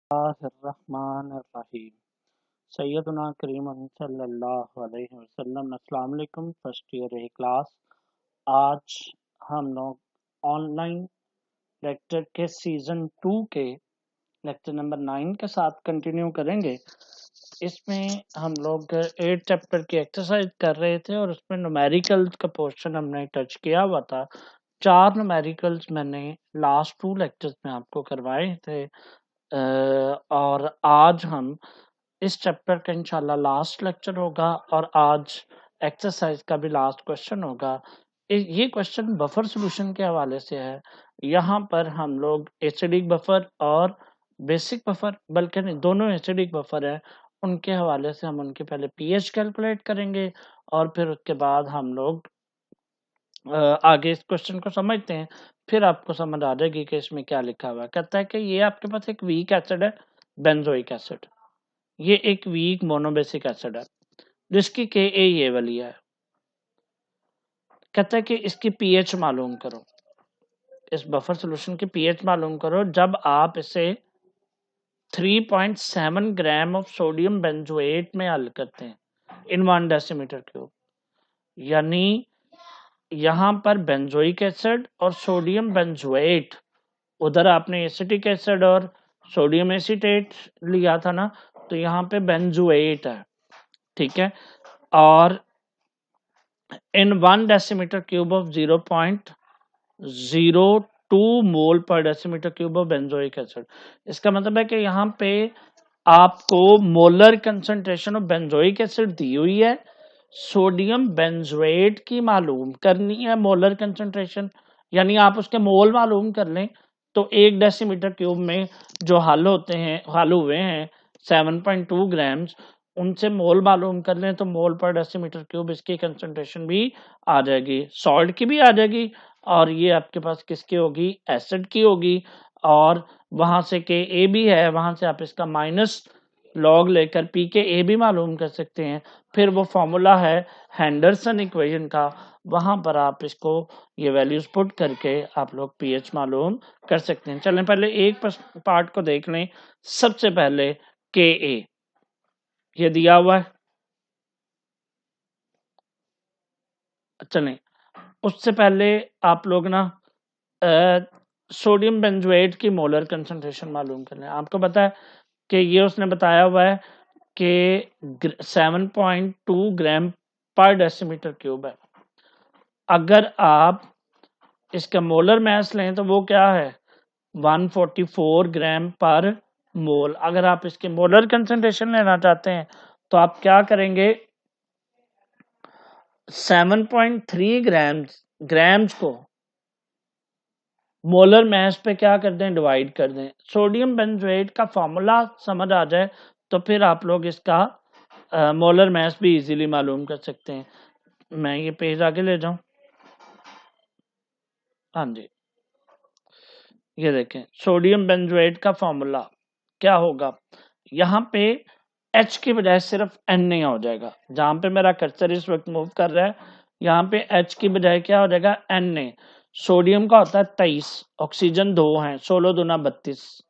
बिस्मिल्लाहिर्रहमानिर्रहीम। सैयदना करीम सल्लल्लाहु अलैहि वसल्लम। अस्सलाम वालेकुम फर्स्ट ईयर ए क्लास। आज हम लोग ऑनलाइन लेक्चर के सीजन 2 के लेक्चर नंबर 9 के साथ कंटिन्यू करेंगे। इसमें हम लोग 8 चैप्टर की एक्सरसाइज कर रहे थे और उसमें न्यूमेरिकल्स का पोर्शन हमने टच किया हुआ था। 4 न्यूमेरिकल्स मैंने लास्ट 2 लेक्चर्स में आपको करवाए थे और आज हम इस चैप्टर का इंशाल्लाह लास्ट लेक्चर होगा और आज एक्सरसाइज का भी लास्ट क्वेश्चन होगा। ये क्वेश्चन बफर सॉल्यूशन के हवाले से है। यहाँ पर हम लोग एसिडिक बफर और बेसिक बफर, बल्कि नहीं, दोनों एसिडिक बफर है, उनके हवाले से हम उनके पहले पीएच कैलकुलेट करेंगे और फिर उसके बाद हम लोग आगे इस क्वेश्चन को समझते हैं। फिर आपको समझ आ जाएगी कि इसमें क्या लिखा हुआ है। कहता है कि ये आपके पास एक वीक एसिड है, बेंजोइक एसिड। ये एक वीक मोनोबेसिक एसिड है जिसकी के ये वाली है। कहता है कि इसकी पीएच मालूम करो, इस बफर सॉल्यूशन की पीएच मालूम करो जब आप इसे 3.7 ग्राम ऑफ सोडियम बेंजोएट में हल करते हैं इन 1 डेसीमीटर क्यूब। यानी यहाँ पर बेंजोइक एसिड और सोडियम बेंजोएट, उधर आपने एसिटिक एसिड और सोडियम एसीटेट लिया था ना, तो यहाँ पे बेंजोएट है, ठीक है। और in 1 decimetre cube of 0.02 mole per decimetre cube of benzoic acid. इसका मतलब है कि यहाँ पे आपको molar concentration of benzoic acid दी हुई है, सोडियम बेंजोएट की मालूम करनी है मोलर कंसंट्रेशन, यानी आप उसके मोल मालूम कर लें तो 1 डेसीमीटर क्यूब में जो हल हुए हैं 7.2 ग्राम्स, उनसे मोल मालूम कर लें तो मोल पर डेसीमीटर क्यूब इसकी कंसंट्रेशन भी आ जाएगी, सॉल्ट की भी आ जाएगी और ये आपके पास किसकी होगी, एसिड की होगी। और वहां से के ए भी है, वहां से आप इसका माइनस लॉग लेकर पी के ए भी मालूम कर सकते हैं। फिर वो फॉर्मूला है हेंडरसन इक्वेशन का, वहां पर आप इसको ये वैल्यूज पुट करके आप लोग पीएच मालूम कर सकते हैं। चलें पहले एक पार्ट को देख लें। सबसे पहले के ए ये दिया हुआ है, चलें उससे पहले आप लोग ना सोडियम बेंजोएट की मोलर कंसंट्रेशन मालूम कर लें। आपको पता है कि ये उसने बताया हुआ है कि 7.2 ग्राम पर डेसीमीटर क्यूब है। अगर आप इसका मोलर मास लें तो वो क्या है, 144 ग्राम पर मोल। अगर आप इसके मोलर कंसंट्रेशन लेना चाहते हैं तो आप क्या करेंगे, 7.3 ग्राम्स को मोलर मास पे क्या कर दें, डिवाइड कर दें। सोडियम बेंजोएट का फॉर्मूला समझ आ जाए तो फिर आप लोग इसका मोलर मास भी इजीली मालूम कर सकते हैं। मैं ये पेज आगे ले जाऊं, हाँ जी, ये देखें सोडियम बेंजोएट का फॉर्मूला क्या होगा। यहाँ पे H की बजाय सिर्फ Na हो जाएगा। जहां पे मेरा कर्सर इस वक्त मूव कर रहा है, यहाँ पे H की बजाय क्या हो जाएगा, Na। सोडियम का होता है 23, ऑक्सीजन 2 है, 16 दूना 32,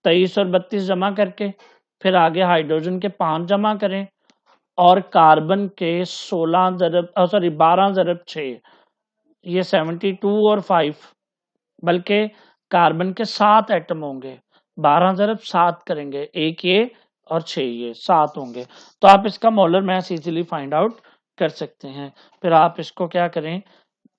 23 और 32 जमा करके फिर आगे हाइड्रोजन के 5 जमा करें और कार्बन के 12 ज़रब 6, ये 72 और 5, बल्कि कार्बन के 7 एटम होंगे, 12 ज़रब 7 करेंगे, एक ये और 6 ये 7 होंगे। तो आप इसका molar mass easily find out कर सकते हैं। फिर आप इसको क्या करें,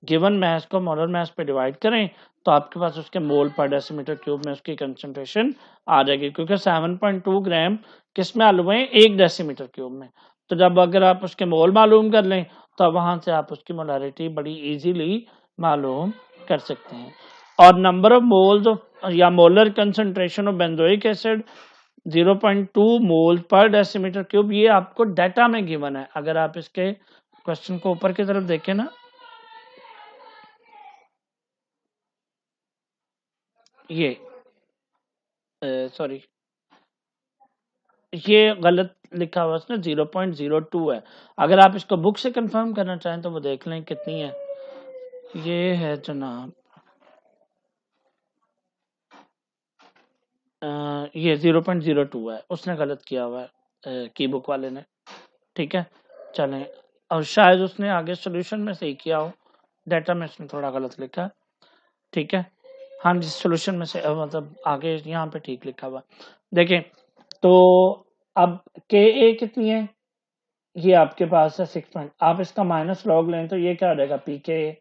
गिवन मास को मोलर मास पे डिवाइड करें तो आपके पास उसके मोल पर डेसीमीटर क्यूब में उसकी कंसंट्रेशन आ जाएगी, क्योंकि 7.2 ग्राम किस में हल हुए हैं, 1 डेसीमीटर क्यूब में। तो जब अगर आप उसके मोल मालूम कर लें तो वहां से आप उसकी मोलारिटी बड़ी इजीली मालूम कर सकते हैं। और नंबर ऑफ मोल्स ऑफ या molar concentration of benzoic acid 0.2 mole per decimetre cube, ये आपको डाटा में गिवन है। अगर आप इसके क्वेश्चन को ऊपर की तरफ देखें ना, ये सॉरी ये गलत लिखा हुआ है, 0.02 है। अगर आप इसको बुक से कंफर्म करना चाहें तो वो देख लें कितनी है। ये है जनाब ये 0.02 है, उसने गलत किया हुआ है की बुक वाले ने, ठीक है। चलें, और शायद उसने आगे सोल्यूशन में सही किया हो, डाटा में इसने थोड़ा गलत लिखा है, ठीक है। हाँ जी, सोल्यूशन में से मतलब आगे यहाँ पे ठीक लिखा हुआ। देखें तो अब के ए कितनी है, ये आपके पास है 6 पॉइंट, आप इसका माइनस लॉग लें तो ये क्या हो जाएगा, पी के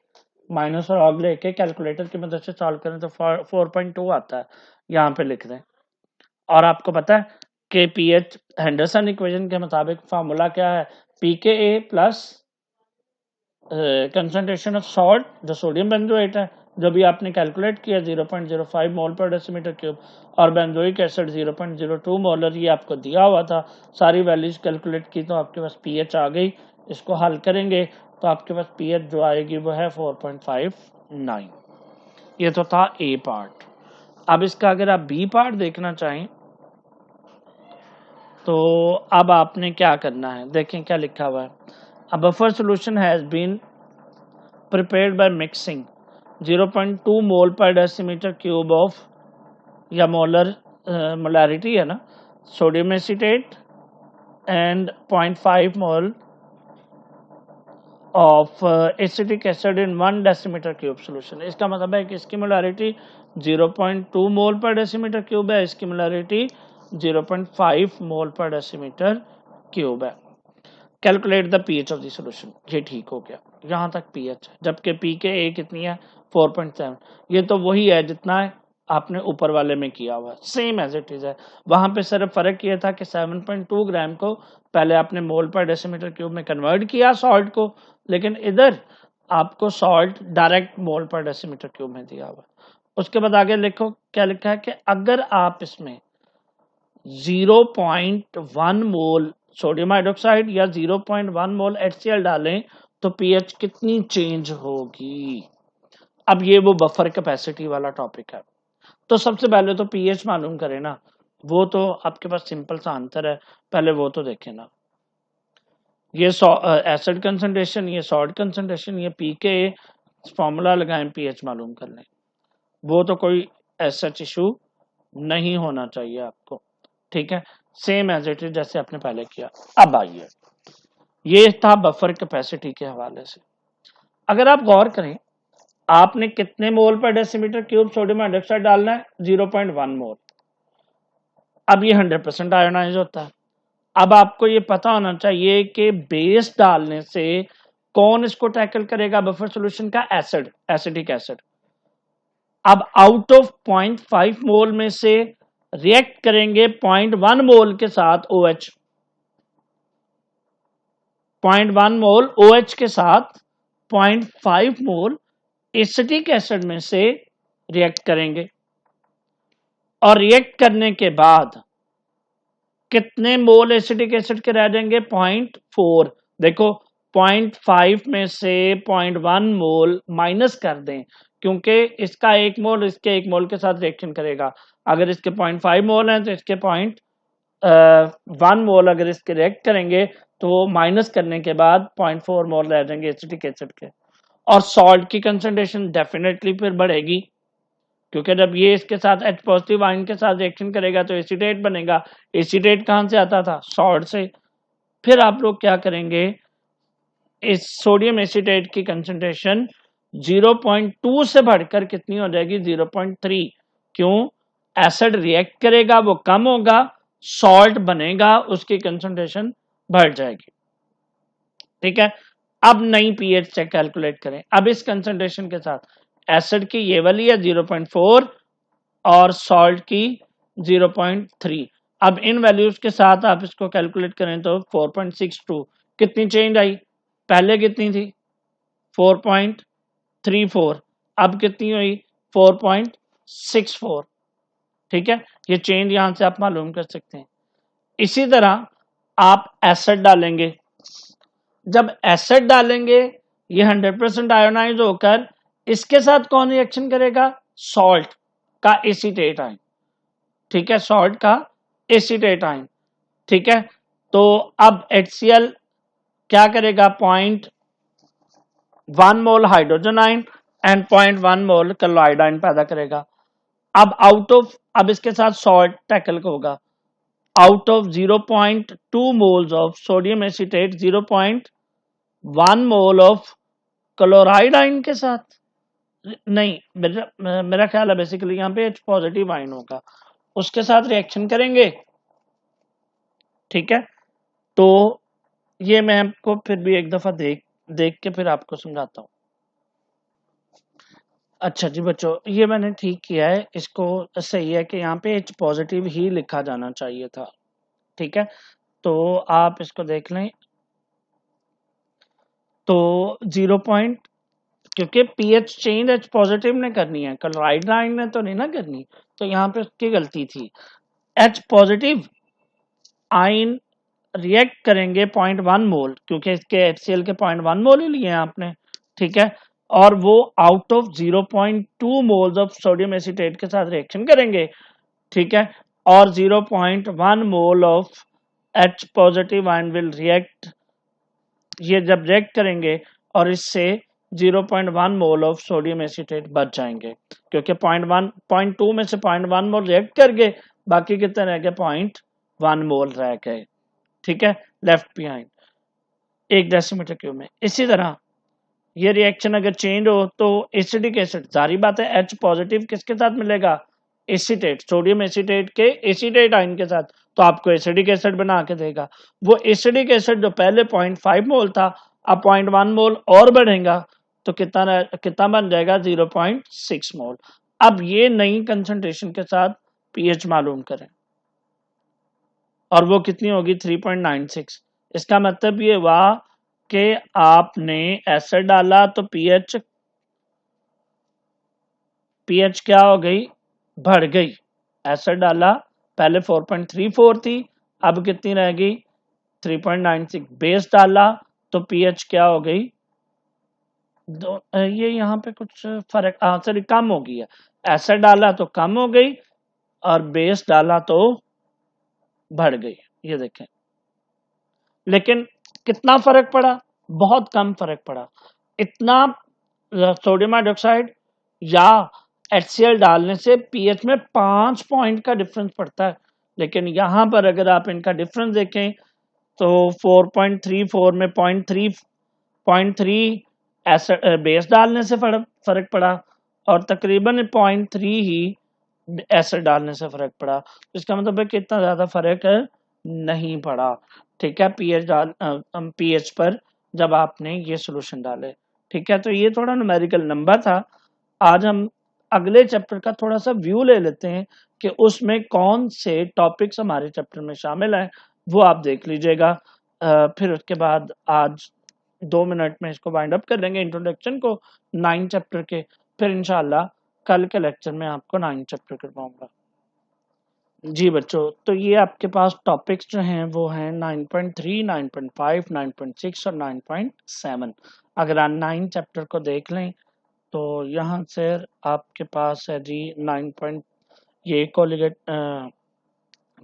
माइनस लॉग लेके कैलकुलेटर की मदद से सॉल्व करें तो 4.2 आता है, यहाँ पे लिख दें। और आपको पता है कि पी एच हेंडरसन इक्वेशन के मुताबिक फार्मूला क्या है, पी के ए प्लस कंसंट्रेशन ऑफ सॉल्ट जो सोडियम बेंजोएट है, जो भी आपने कैलकुलेट किया 0.05 मोल पर डेसीमीटर क्यूब, और बेंजोइक एसिड 0.02 मोलर, ये आपको दिया हुआ था। सारी वैल्यूज कैलकुलेट की तो आपके पास पीएच आ गई। इसको हल करेंगे तो आपके पास पीएच जो आएगी वो है 4.59। ये तो था ए पार्ट। अब इसका अगर आप बी पार्ट देखना चाहें तो अब आपने क्या करना है, देखें क्या लिखा हुआ है। A buffer solution has been prepared by mixing 0.2 mole per decimeter cube of या मोलर मोलारिटी है ना, sodium acetate and 0.5 mole of acetic acid in 1 decimetre cube solution. इसका मतलब है कि इसकी मोलारिटी 0.2 मोल पर डेसीमीटर क्यूब है, इसकी मोलारिटी 0.5 मोल पर डेसीमीटर क्यूब है। Calculate the pH of the solution, ये ठीक हो गया, यहाँ तक पीएच है, जबकि पी के ए कितनी है 4.7। ये तो वही है जितना है आपने ऊपर वाले में किया हुआ, सेम एज इट इज है। वहां पे सिर्फ फर्क ये था कि 7.2 ग्राम को पहले आपने मोल पर डेसीमीटर क्यूब में कन्वर्ट किया सॉल्ट को, लेकिन इधर आपको सॉल्ट डायरेक्ट मोल पर डेसीमीटर क्यूब में दिया हुआ। उसके बाद आगे लिखो क्या लिखा है कि अगर आप इसमें 0.1 मोल सोडियम हाइड्रोक्साइड या 0.1 मोल HCl डालें तो पीएच कितनी चेंज होगी। अब ये वो बफर कैपेसिटी वाला टॉपिक है, तो सबसे पहले तो पीएच मालूम करें ना, वो तो आपके पास सिंपल सा आंसर है, पहले वो तो देखें ना। ये एसिड कंसंट्रेशन, ये सॉल्ट कंसंट्रेशन, ये पी के फॉर्मूला लगाएं, पीएच मालूम कर लें, वो तो कोई ऐसा इशू नहीं होना चाहिए आपको, ठीक है। सेम एज इट इज जैसे आपने पहले किया। अब आइए, ये था बफर कैपेसिटी के हवाले से। अगर आप गौर करें, आपने कितने मोल per decimetre cube sodium hydroxide डालना है, 0.1 मोल। अब ये 100% आयोनाइज होता है। अब आपको ये पता होना चाहिए कि बेस डालने से कौन इसको टैकल करेगा बफर सॉल्यूशन का, एसिड, एसिटिक एसिड। अब आउट ऑफ 0.5 मोल में से रिएक्ट करेंगे 0.1 मोल के साथ OH, 0.1 मोल OH के साथ 0.5 मोल एसिटिक एसिड में से रिएक्ट करेंगे, और रिएक्ट करने के बाद कितने मोल एसिटिक एसिड के रह जाएंगे, 0.4। देखो 0.5 में से 0.1 मोल माइनस कर दें, क्योंकि इसका 1 मोल इसके 1 मोल के साथ रिएक्शन करेगा। अगर इसके 0.5 मोल हैं तो इसके 0.1 मोल अगर इसके रिएक्ट करेंगे तो माइनस करने के बाद 0.4 मोल रह जाएंगे एसिटिक एसिड के। और सॉल्ट की कंसंट्रेशन डेफिनेटली फिर बढ़ेगी, क्योंकि जब ये इसके साथ H पॉजिटिव आयन के साथ रिएक्शन करेगा तो एसीटेट बनेगा। एसीटेट कहां से आता था, सॉल्ट से। फिर आप लोग क्या करेंगे, इस सोडियम एसीटेट की कंसंट्रेशन 0.2 से बढ़कर कितनी हो जाएगी, 0.3। क्यों, एसिड रिएक्ट करेगा, वो कम होगा, सॉल्ट बनेगा, उसकी कंसंट्रेशन बढ़ जाएगी, ठीक है। अब नई पीएच से कैलकुलेट करें। अब इस कंसंट्रेशन के साथ एसिड की ये वाली है 0.4 और सॉल्ट की 0.3। अब इन वैल्यूज के साथ आप इसको कैलकुलेट करें तो 4.62 कितनी चेंज आई, पहले कितनी थी 4.34, अब कितनी हुई 4.64, ठीक है। ये चेंज यहां से आप मालूम कर सकते हैं। इसी तरह आप एसिड डालेंगे, जब एसिड डालेंगे ये 100% आयोनाइज होकर इसके साथ कौन रिएक्शन करेगा, सॉल्ट का एसीटेट आयन, ठीक है, सॉल्ट का एसीटेट आयन, ठीक है। तो अब HCl क्या करेगा, 0.1 मोल hydrogen ion and 0.1 mole chloride ion पैदा करेगा। अब अब इसके साथ सॉल्ट टैकल होगा। Out of 0.2 moles of sodium acetate 0.1 mole of chloride ion के साथ, नहीं मेरा ख्याल है बेसिकली यहाँ पे H पॉजिटिव आयन होगा, उसके साथ रिएक्शन करेंगे। ठीक है, तो ये मैं आपको फिर भी एक दफा देख के फिर आपको समझाता हूँ। अच्छा जी बच्चों, ये मैंने ठीक किया है, इसको सही है कि यहाँ पे H पॉजिटिव ही लिखा जाना चाहिए था। ठीक है, तो आप इसको देख लें, तो 0 पॉइंट, क्योंकि पीएच चेंज H पॉजिटिव ने करनी है, क्लोराइड आयन ने तो नहीं ना करनी, तो यहाँ पे उसकी गलती थी। H पॉजिटिव आयन रिएक्ट करेंगे 0.1 मोल, क्योंकि इसके HCl के 0.1 मोल ही लिए हैं आपने। ठीक है, और वो out of 0.2 moles of sodium acetate के साथ रिएक्शन करेंगे। ठीक है, और 0.1 mole of H positive ion will react, ये जब रिएक्ट करेंगे और इससे 0.1 मोल ऑफ सोडियम एसीटेट बच जाएंगे, क्योंकि 0.2 में से 0.1 मोल रिएक्ट कर गए, बाकी कितने रह गए, 0.1 मोल रह गए। ठीक है, लेफ्ट बिहाइंड 1 डेसीमीटर क्यूब में। इसी तरह ये रिएक्शन अगर चेंज हो तो एसिडिक एसिड, जारी बात है H पॉजिटिव किसके साथ मिलेगा, एसीटेट, सोडियम एसीटेट के एसीटेट आयन के साथ, तो आपको एसिडिक एसिड बना के देगा। वो एसिडिक एसिड जो पहले 0.5 मोल था, अब 0.1 मोल और बढ़ेगा, तो कितना बन जाएगा, 0.6 मोल। अब ये नई कंसंट्रेशन के साथ पीएच मालूम करें, और वो कितनी होगी, 3.96। इसका मतलब ये हुआ कि आपने एसिड डाला तो पीएच क्या हो गई, बढ़ गई। एसिड डाला, पहले 4.34 थी, अब कितनी रह गई, 3.96। बेस डाला तो पीएच क्या हो गई, ये यहाँ पे कुछ फर्क, सॉरी कम हो गई है। एसिड डाला तो कम हो गई, और बेस डाला तो बढ़ गई, ये देखें। लेकिन कितना फर्क पड़ा, बहुत कम फर्क पड़ा। इतना सोडियम हाइड्रोक्साइड या HCl डालने से पीएच में 5 पॉइंट का डिफरेंस पड़ता है, लेकिन यहां पर अगर आप इनका डिफरेंस देखें तो 4.34 में 0.3 बेस डालने से फर्क पड़ा, और तकरीबन 0.3 ही एसिड डालने से फर्क पड़ा। इसका मतलब है कि इतना ज्यादा फर्क नहीं पड़ा। ठीक है, पीएच पर जब आपने ये सोल्यूशन डाले। ठीक है, तो ये थोड़ा न्यूमेरिकल नंबर था। आज हम अगले चैप्टर का थोड़ा सा व्यू ले लेते हैं कि उसमें कौन से टॉपिक्स हमारे चैप्टर में शामिल हैं, वो आप देख लीजिएगा। फिर उसके बाद आज 2 मिनट में इसको वाइंड अप कर लेंगे इंट्रोडक्शन को 9 चैप्टर के, फिर इंशाल्लाह कल के लेक्चर में आपको 9 चैप्टर करवाऊंगा। जी बच्चों, तो ये आपके पास टॉपिक्स जो हैं वो हैं 9.3, 9.5, 9.6 और 9.7। अगर आप 9 चैप्टर को देख लें तो यहाँ से आपके पास है जी 9. ये कोलिगेट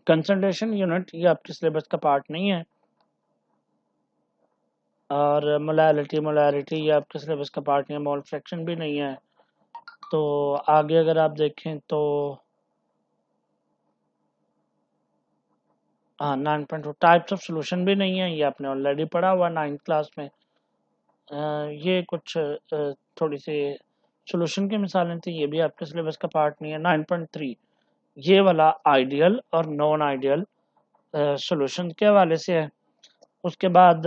कंसंट्रेशन यूनिट, ये आपके सिलेबस का पार्ट नहीं है, और मोलैरिटी ये आपके सिलेबस का पार्ट नहीं है, मोल फ्रैक्शन भी नहीं है। तो आगे अगर आप देखें तो हाँ 9.2 टाइप्स ऑफ सोल्यूशन भी नहीं है, ये आपने ऑलरेडी पढ़ा हुआ 9th क्लास में। ये कुछ थोड़ी सी सोल्यूशन की मिसालें थी, ये भी आपके सिलेबस का पार्ट नहीं है। 9.3 ये वाला आइडियल और नॉन आइडियल सोल्यूशन के हवाले से है। उसके बाद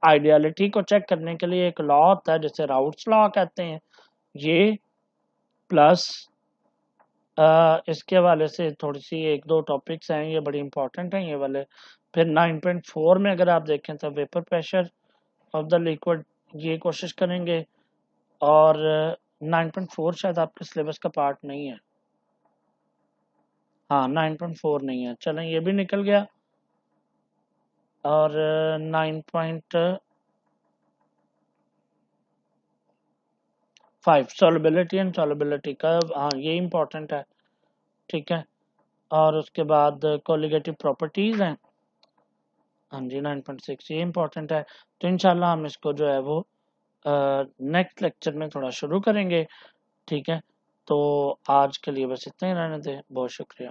आइडियलिटी को चेक करने के लिए एक लॉ होता है जिसे राउट्स लॉ कहते हैं, ये प्लस इसके हवाले से थोड़ी सी 1-2 टॉपिक्स हैं, ये बड़ी इंपॉर्टेंट हैं ये वाले। फिर 9.4 में अगर आप देखें तो vapour pressure of the liquid, ये कोशिश करेंगे। और 9.4 शायद आपके सिलेबस का पार्ट नहीं है, हाँ 9.4 नहीं है, चलें ये भी निकल गया। और 9.5 सॉल्युबिलिटी एंड सॉल्युबिलिटी का, हाँ ये इम्पोर्टेंट है। ठीक है, और उसके बाद कोलिगेटिव प्रॉपर्टीज हैं, हाँ जी 9.6 ये इम्पोर्टेंट है। तो इंशाल्लाह हम इसको जो है वो नेक्स्ट लेक्चर में थोड़ा शुरू करेंगे। ठीक है, तो आज के लिए बस इतना ही रहने दें। बहुत शुक्रिया।